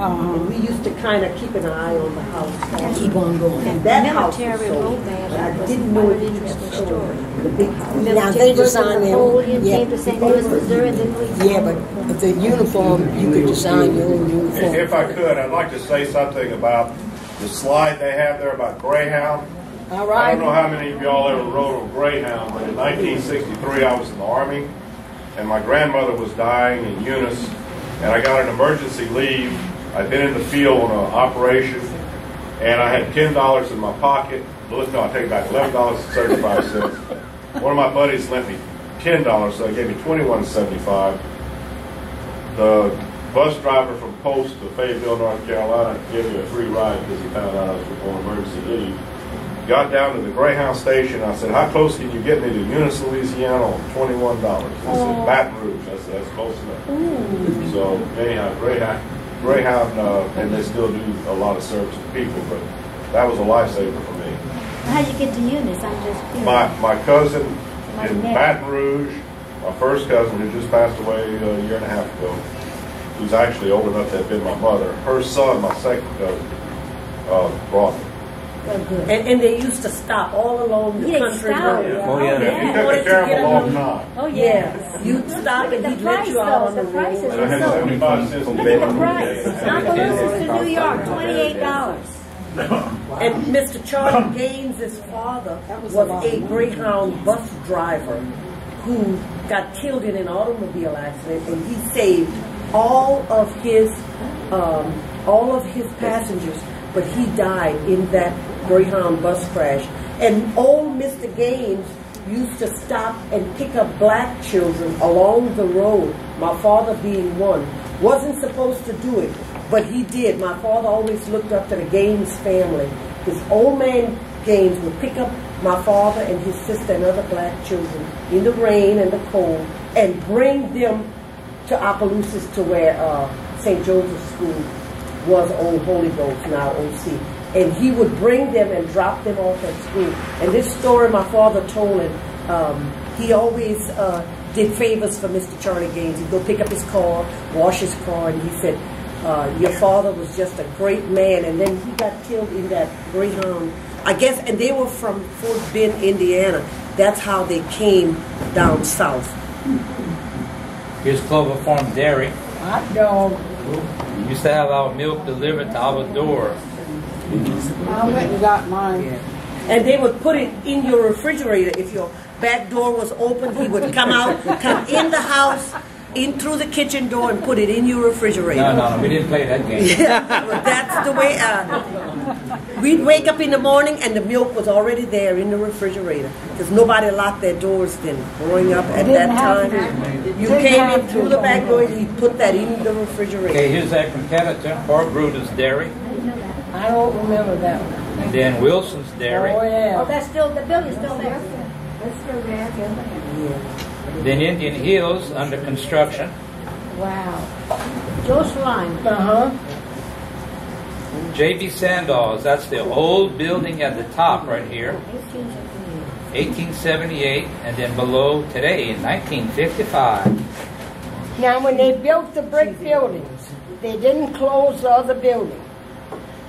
And we used to kind of keep an eye on the house. Keep on going. And that house was sold. I didn't know it was story. The big house. Now they design them. Came to St. Louis, Missouri, and then we. Yeah, but the uniform, you could design your own uniform. If I could, I'd like to say something about the slide they have there about Greyhound. All right. I don't know how many of y'all ever rode on Greyhound, but in 1963 I was in the Army, and my grandmother was dying in Eunice, and I got an emergency leave. I'd been in the field on an operation, and I had $10 in my pocket. Well, no, I take it back, $11.35. One of my buddies lent me $10, so they gave me $21.75. The bus driver from Post to Fayetteville, North Carolina, gave me a free ride because he found out I was on emergency leave. Got down to the Greyhound station. I said, "How close can you get me to Eunice, Louisiana on $21?" He said, "Baton Rouge." I said, "That's close enough." So anyhow, Greyhound, and they still do a lot of service to people, but that was a lifesaver for me. How'd you get to Eunice? I'm just curious. My cousin in Baton Rouge, my first cousin who just passed away a year and a half ago, who's actually old enough to have been my mother, her son, my second cousin, brought me. Oh, good. And they used to stop all along the country road. Yeah. Oh, yeah. He took a terrible long time. Oh, Yeah, you'd stop and he'd let you out on the road. I had 75 cents on Look at the price. Opelousas to New York, $28. And Mr. Charlie Gaines' father was a Greyhound bus driver who got killed in an automobile accident, and he saved all of his passengers, but he died in that Greyhound bus crash. And old Mr. Gaines used to stop and pick up black children along the road, my father being one. Wasn't supposed to do it, but he did. My father always looked up to the Gaines family. His old man Gaines would pick up my father and his sister and other black children in the rain and the cold and bring them to Opelousas, to where St. Joseph's School was Old Holy Ghost, now OC. And he would bring them and drop them off at school. And this story my father told him, he always did favors for Mr. Charlie Gaines. He'd go pick up his car, wash his car, and he said, your father was just a great man. And then he got killed in that Greyhound, I guess, and they were from Fort Bend, Indiana. That's how they came down south. Here's Clover Farm Dairy. Hot dog. We used to have our milk delivered to our door. I went and got mine. And they would put it in your refrigerator. If your back door was open, he would come out, come in the house, in through the kitchen door, and put it in your refrigerator. No, we didn't play that game. Yeah, well, that's the way. We'd wake up in the morning and the milk was already there in the refrigerator, because nobody locked their doors then. Growing up at that time, you came in through the back door and he put that in the refrigerator. Okay, here's that competitor, Barber Dairy. I don't remember that one. And then Wilson's Dairy. Oh, yeah. Oh, that's still, the building's still there. That's still there. Then Indian Hills under construction. Wow. Joe Slime. J.B. Sandoz, that's the old building at the top right here. 1878, and then below today in 1955. Now, when they built the brick buildings, they didn't close the other building.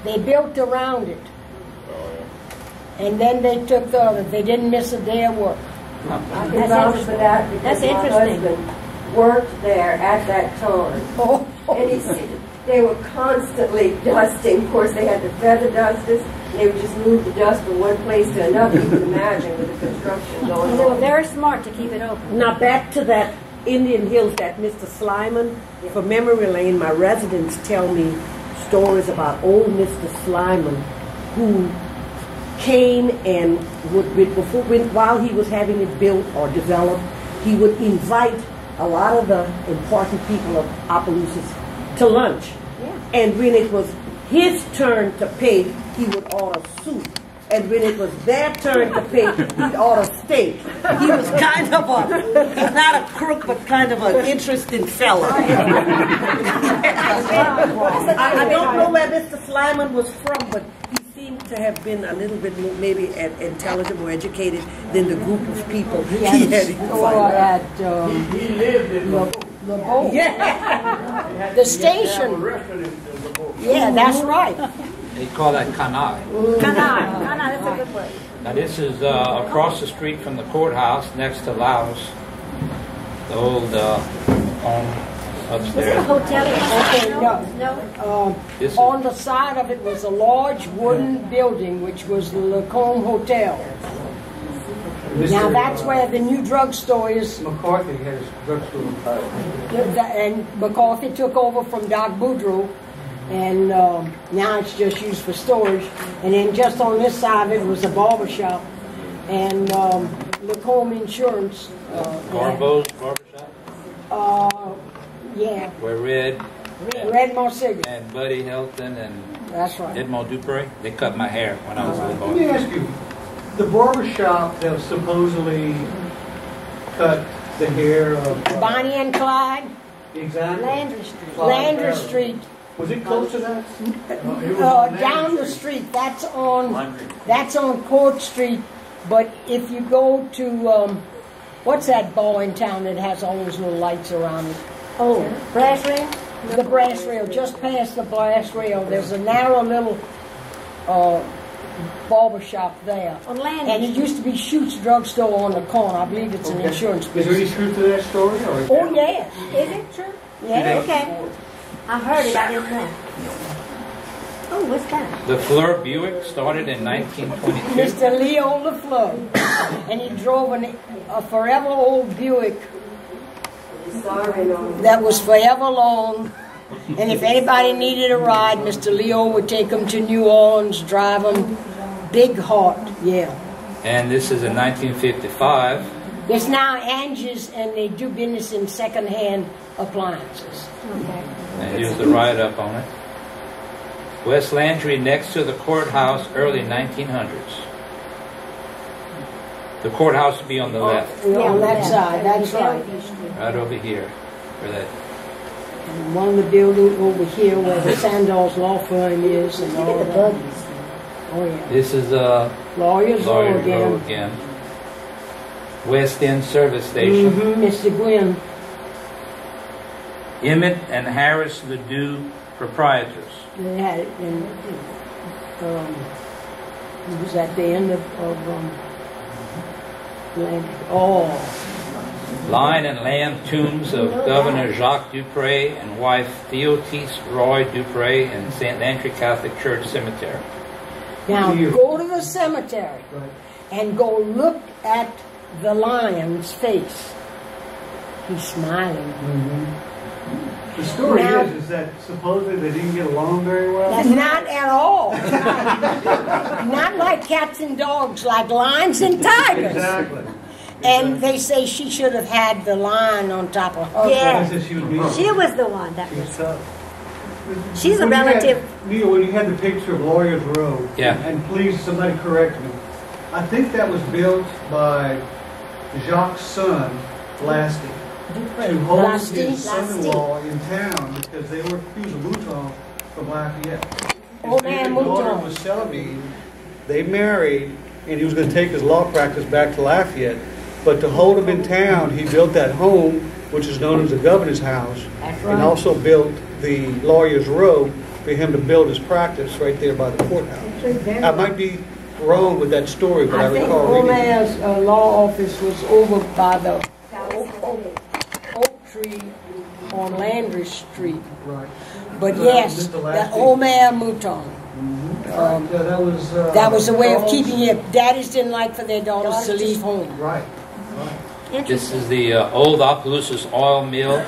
They built around it. And then they took the other. They didn't miss a day of work. I can vouch for that because my husband worked there at that time. Oh. And he said they were constantly dusting. Of course, they had the feather dusters. They would just move the dust from one place to another. You can imagine with the construction going on. They were very smart to keep it open. Now back to that Indian Hills, that Mr. Slyman. For memory lane, my residents tell me stories about old Mr. Slyman, who came and would, while he was having it built or developed, he would invite a lot of the important people of Opelousas to lunch. Yeah. And when it was his turn to pay, he would order soup. And when it was their turn to pay, he'd order steak. He was kind of he's not a crook, but kind of an interesting fella. I don't know where Mr. Slyman was from, but he seemed to have been a little bit more, maybe intelligent, more educated than the group of people he had. He lived in The boat. Yeah. The station. Yeah, that's right. They call that canal. Canal, that's a good word. Now this is across the street from the courthouse, next to Laos. The old home Was it a upstairs. hotel? Okay, no. No? This is- On the side of it was a large wooden building, which was the Lacombe Hotel. Now that's where the new drugstore is. McCarthy had his drugstore. And McCarthy took over from Doc Boudreaux, and now it's just used for storage. And then just on this side of it was a barber shop, and Lacombe Insurance. Barbo's Barber Shop, Yeah, where Red Red Marsigas. and Buddy Helton and That's right. Edmond Dupre, they cut my hair when I was a little Let me boy. ask you, the barber shop that supposedly cut the hair of Bonnie and Clyde, exactly Landry Street. Landry Street. Was it close to that? Down the street. That's on Court Street. But if you go to what's that bar in town that has all those little lights around it? Oh, Brass Ring? The brass rail, just past the brass rail. There's a narrow little barber shop there. On Landry And it Street. used to be Schutz's drugstore on the corner. I believe it's an insurance Is there any business. truth to that story? Or Oh yes, Is it true? yeah. Okay. I heard it, I didn't know. Oh, what's that? The Fleur Buick started in 1922. Mr. Leo LaFleur, and he drove a forever old Buick that was forever long. And if anybody needed a ride, Mr. Leo would take them to New Orleans, drive them. Big heart, yeah. And this is in 1955. It's now Angie's, and they do business in second-hand appliances. Okay. And here's the write-up on it. West Landry next to the courthouse, early 1900s. The courthouse would be on the left, On that side, that's right. right over here. Where that, And one of the buildings over here where the Sandoz Law Firm is, and all of that. Oh yeah. this is Lawyers Row Lawyer again. Road again. West End Service Station. Mr. Gwynn. Emmett and Harris Ledoux proprietors. They had it in, it was at the end of Lion and Lamb tombs of Governor Jacques Dupre and wife Theotise Roy Dupre in St. Landry Catholic Church Cemetery. Now go to the cemetery and go look at the lion's face. He's smiling. the story Now- is that supposedly they didn't get along very well? That's not at all. Not like cats and dogs, like lions and tigers. Exactly. And they say she should have had the lion on top of her. Yeah. They said she was mean. She was the one that She was was. tough. She's a When you had- relative. Neil, when you had the picture of Lawyers Row, Yeah. and please somebody correct me, I think that was built by Jacques' son, Lasty, to hold Lasty? his son-in-law in town because he was a Mouton from Lafayette. Oh, His man, favorite daughter Mouton. was Celavine. They married, and he was going to take his law practice back to Lafayette. But to hold him in town, he built that home, which is known as the governor's house, That's right. and also built the Lawyers Row for him to build his practice right there by the courthouse. I might be wrong with that story, but I, I think recall reading it. Omar's law office was over by the oak tree on Landry Street. Right. But yes, Mr. the Lasty. Omar Mouton. Yeah, That was a way of Charles- keeping it. Daddies didn't like for their daughters to leave home. Right. This is the Old Opelousas Oil Mill,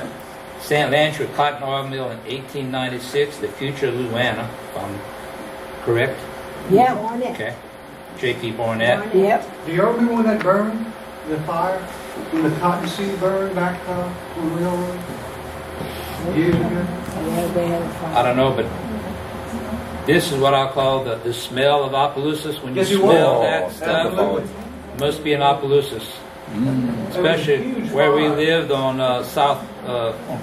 St. Landry Cotton Oil Mill in 1896, the future Louisiana, if I'm correct. Yeah. Okay. J.P. Barnett. Yep. Do you remember when that burned? The fire? When the cottonseed burned back on Railroad? Years ago? Yeah, they had a I fire. don't know, but this is what I call the smell of Opelousas. When you Yes, you smell will. that stuff, Absolutely. it must be an Opelousas. Especially huge where we fire. lived on on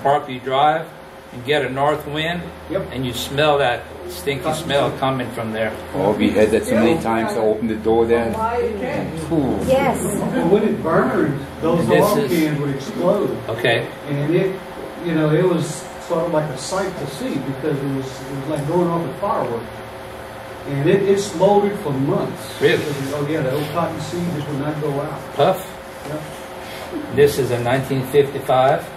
Parkview Drive. You get a north wind, Yep. and you smell that stinky smell coming from there. Oh, we had that so many times to open the door there. Ooh. Yes. And when it burned, those This oil is- cans would explode. Okay. And it you know, it was sort of like a sight to see because it was like going off with fireworks. And it smoldered for months. Really? Because, oh yeah, the old cotton seed just would not go out. Puff. Yeah. This is in 1955.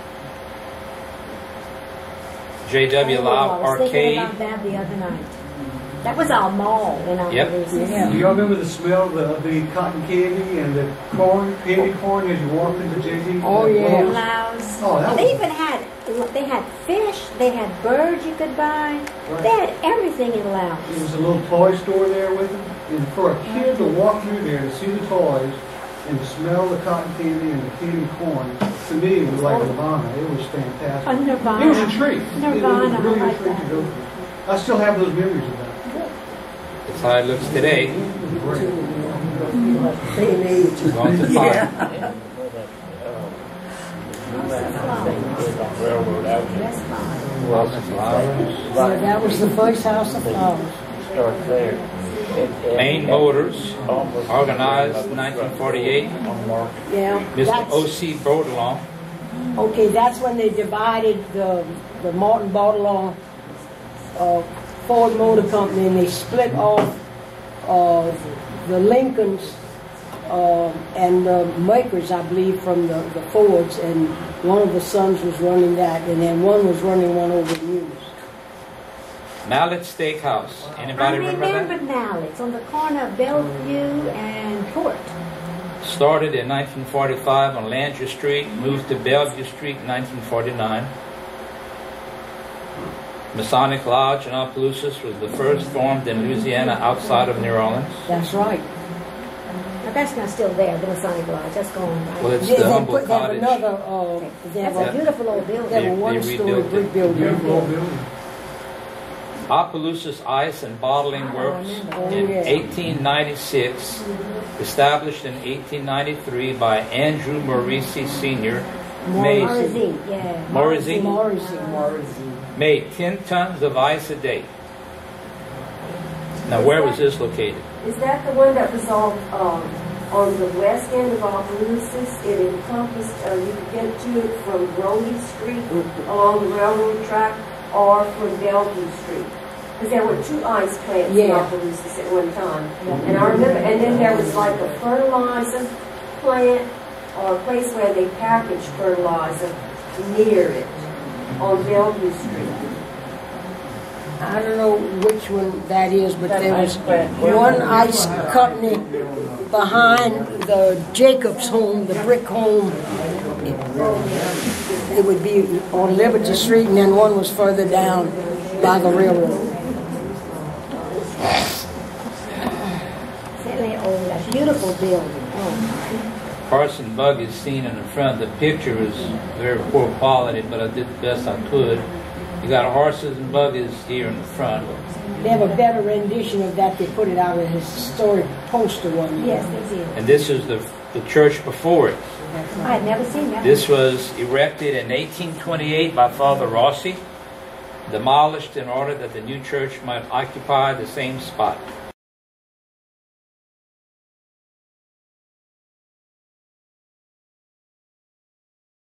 J.W. Law I was thinking Arcade. about that the other night. That was our mall in Opelousas. Yeah. Do y'all remember the smell of the cotton candy and the corn, candy corn as you walked into JD? Oh, yeah. Blouse. Oh, that They was- even had fish, they had birds you could buy. Right. They had everything in Laos. There was a little toy store there with them. And for a kid to walk through there to see the toys and to smell the cotton candy and the candy corn, to me it was like Nirvana. It was fantastic. A Nirvana. It was a treat. Nirvana, It was really I a like treat that. to go through. I still have those memories of that. That's how it looks today. Great. Same age. Gone to Yeah. That's fine. Lots of flowers. So that was the first house of flowers. Start there. Main Motors, organized 1948. Yeah. Mr. That's, O.C. Baudelaire. okay, that's when they divided the Martin Baudelaire Ford Motor Company, and they split off the Lincolns and the makers, I believe, from the Fords, and one of the sons was running that, and then one was running one over the news. Mallet Steakhouse. I Anybody remember remember that? now. It's on the corner of Bellevue and Court. Started in 1945 on Landry Street, moved to Bellevue Street in 1949. Masonic Lodge in Opelousas was the first formed in Louisiana outside of New Orleans. That's right. Now that's not still there, the Masonic Lodge. That's gone, right? Well, it's They the humble put, they have cottage. another, they have That's a a, beautiful old building. they have a They one-story rebuilt brick it. building. Beautiful old building. Opelousas Ice and Bottling Works Oh, in yeah. 1896, established in 1893 by Andrew Morisi Sr., made, Morrissey, yeah. Morrissey? Morrissey. made 10 tons of ice a day. Now, where was this located? Is that the one that was on the west end of Opelousas? It encompassed, you could get to it from Brody Street along the railroad track or from Bellevue Street. Because there were two ice plants in Yeah. Opelousas at one time. And I remember, and then there was like a fertilizer plant or a place where they packaged fertilizer near it on Bellevue Street. I don't know which one that is, but there was one ice company behind the Jacobs home, the brick home. It would be on Liberty Street, and then one was further down by the railroad. Certainly old, a beautiful building. Oh, Horse and bug is seen in the front. The picture is very poor quality, but I did the best I could. You got horses and buggies here in the front. They have a better rendition of that. They put it out as a historic poster one year. yes, they did. And this is the church before it. I had never seen that. This was erected in 1828 by Father Rossi, demolished in order that the new church might occupy the same spot.